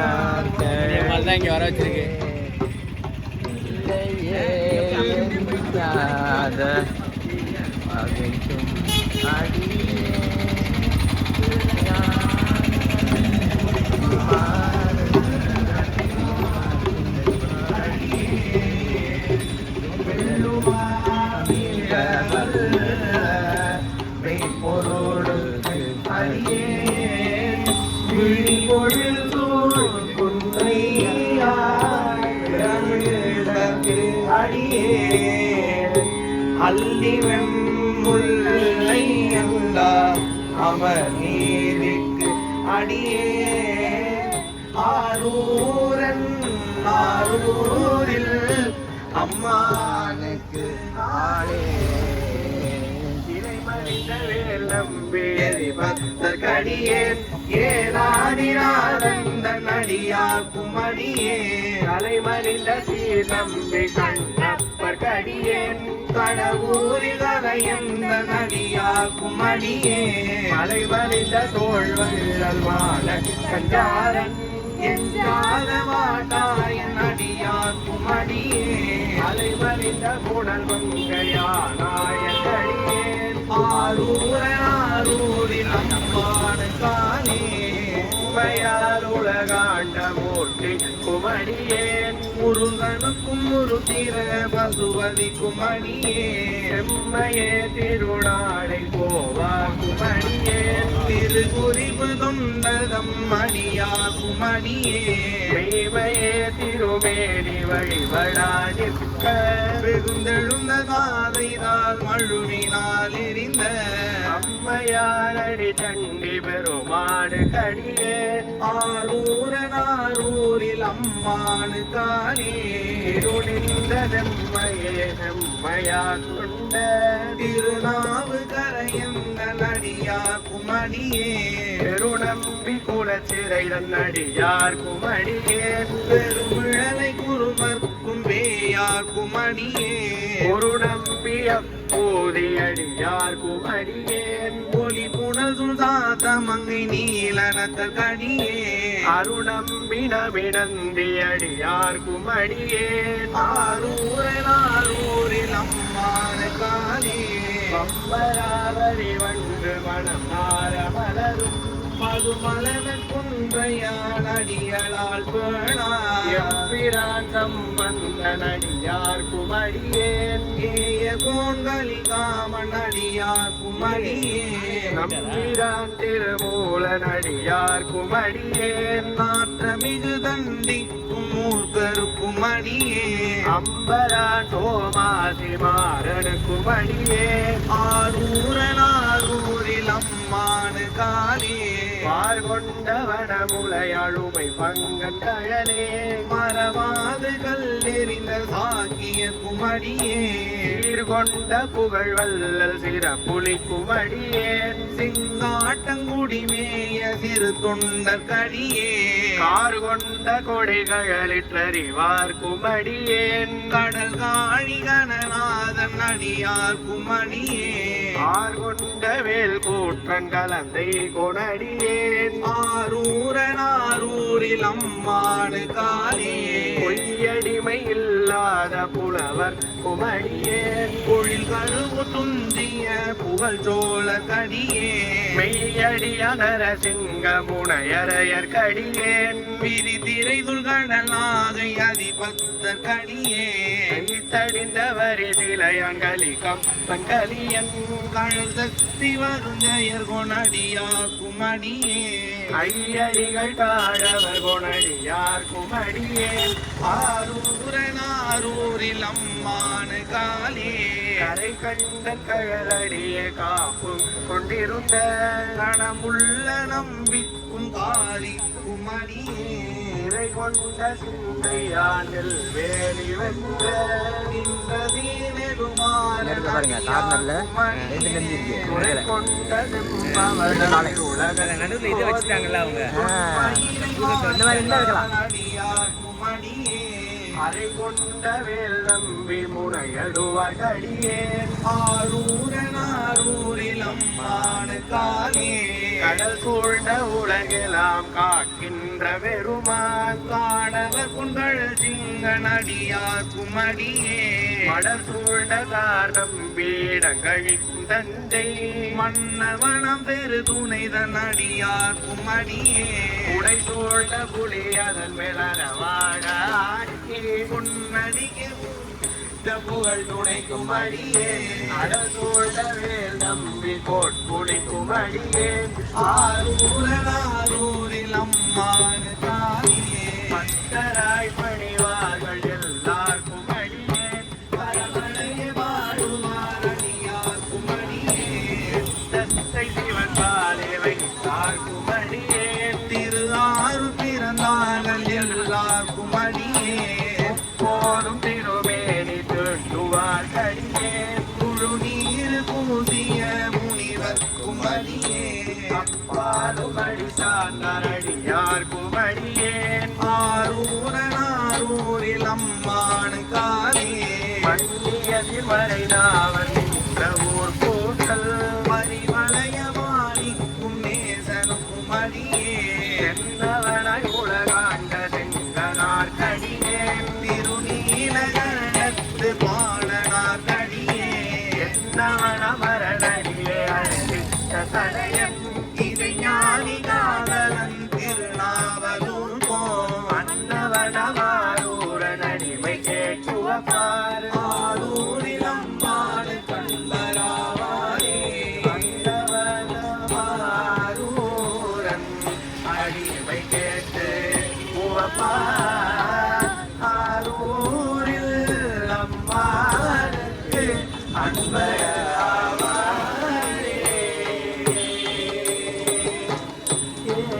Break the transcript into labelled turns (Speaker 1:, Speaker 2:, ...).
Speaker 1: தான் இங்கே வர வச்சிருக்கு.
Speaker 2: அல்லிவெம்முல்லை அல்லா அமர் நீதிக்கு அடியே ஆரூரன் ஆரூரில் அம்மானுக்கு ஆளே இறைமறிந்த வேல் நம்பேரி பக்தர் கடியேன் ஏதாதிராதந்தன் அடியாக்கும் அடியே அலைமறிந்த சீர் நம்பி கண்ணப்பர் கடியேன் கடவுரில் அறையந்த நடியாக்கும் அடியே மலைமறிந்த தோல்வல் வாழ கஞ்சாரன் எஞ்சாத மாட்டாயன் அடியாக்கும் அடியே அலைமறிந்த குணல் மங்கையானாயன் அடியேன் ஆரூரில் அம்பான காணே உமையார் உலகாண்ட மூர்த்தி குமடியேன் முருகனுக்கும் முருத்திர பசுபதி குமடியே செம்மையே திருநாளை போவா குமடியே திருக்குறிப்பு தொண்டதம் மணியா குமடியே மெய்மையே திருமேனி வழிபடா நிற்க வெகுந்தெழுந்த காதைதால் மழுவினால் எரிந்த அம்மையாரடி சண்டி பெருமாடு கடியே ஆரூரனாரூரில் அம்மானு காணே இருளிந்த செம்மையே செம்மையா கொண்ட திருநாவு கரையந்த நடியா குமடியே பெருநம்பி குலச்சிறை நடியார் குமடியே பெருமிழலை குருமர்க்கும் வேயார் குமடியே ஒரு நம்பிய போதியடியார் குமடியேன் ஒளி புனல் சுல்தாத்த மங்கை நீலனத்த கடியே அருணம்பினவிடந்தி அடியார் குமடியேன் ஆரூரில் அம்மான காலே பம்பராவரி வண்டு மனம் நார மலரும் மதுமலன் குன்றையான் அடியலால் பேணான் சம்பந்த நடியார் குமடியேன் ஏய கோண்களி காமன் அடியார் குமடியே நம்பிரான் திருமூல நடியார் குமடியேன் நாற்ற மிகு தண்டிக்கும் மூர்க்கர் குமடியே அம்பரான் சோமாசி மாறன் குமடியே ஆரூரில் அம்மானு காலே பார்கொண்டவன முளையழுமை பங்கன் கழலே மரவாது கல்லெறிந்த சாக்கிய குமடியே சீர்கொண்ட புகழ் வல்லல் சிறப்புலி குமடியேன் சிங்காட்டங்குடிமேய சிறு தொண்டர் கடியே கார் கொண்ட கொடைகளிற்றறிவார் குமடியேன் கடல் காழி கணநாதன் அடியார் குமடியே ஆர் கொண்ட வேல் கூற்றன் கலந்தை கொணடியேன் ஆரூரில் அம்மானு காலே பொய்யடிமை இல்லாத புலவர் குமடியேன் பொழில் கழுவு துந்திய புகழ் சோழ கடியே மெய்யடிய நரசிங்க முனையரையர் கடியேன் விரிதிரை துல்கடலாகை அதிபக்தர் கடியே தடிந்த வரி சிலையான் கலிகம் பங்கலியன் கழல் சக்தி வருஞ்சயர் கொணடியா குமடியே ஐயடிகள் காடவர் கொணடியார் குமடியே ஆரூரில் அம்மானு காலே கரை கண்ட கழலடிய காப்பும் கொண்டிருந்த கணமுள்ள நம்பிக்கும் காரி குமடியே இறை கொண்ட சிந்தையாண்டில் வேலி வென்ற
Speaker 1: நடுவில் இதை வச்சுட்டாங்கல்ல அவங்க
Speaker 2: அரை கொண்ட வேல் நம்பி முனையடுவார் கடியே ஆரூரில் அம்மானு காலே கடல் சூழ்ந்த உலகெல்லாம் காக்கின்ற பெருமான் காணவர் குண்டல் சிங்கனடியார் குமடியே மடல் சூழ்ந்த காரணம் பீடங்கழிக்கும் தந்தை மன்னவனம் பெரு துணைதன் அடியார் குமடியே உடை சூழ்ந்த புலி அதன் மேலவாழ உன்னடியே புகழ் துணைக்கும் அடியே அடல் சூழ்ந்த வேல் நம்பி கோட்புளிக்கும் அடியே ஆரூரில் அம்மானு தாயே பக்தராய் பணிவார்கள் எல்லாருக்கும் அடியே பரமனைய பாடுவார் அடியார்க்கும் அடியே தத்தை சிவன் பாலை வைத்தார்க்கும் அடியே திரு ஆறு பிறந்தார்கள் எல்லாருக்கும் அடியே போதும் திருமேனி துண்டுவார் கடியே முழு நீர் பூசிய முனிவர் குமரியே அப்பாலும் அடி சார்ந்தார் அடியார் குமரியே ஆரூரில் அம்மானு காலே மண்ணியதில் வரைதாவன் ஊர் கூட்டல் பரிமலைய மாணிக்கும் நேசனும் குமரியே என்னவனாய் உலகாண்ட செங்கனார் கடியே திருநீலகண்டத்து பாலனார் கடியே என்னவன மரணடியே அழைத்த தடயம் இதை ஞானி காதலன் திருநாவலூர் போம் அன்னவனவாரூரன் அடிமை கேட்டுவப்பார் ஆரூரில் அம்மானு கண்டராவாரே அன்னவனவாரூரன் அடிமை கே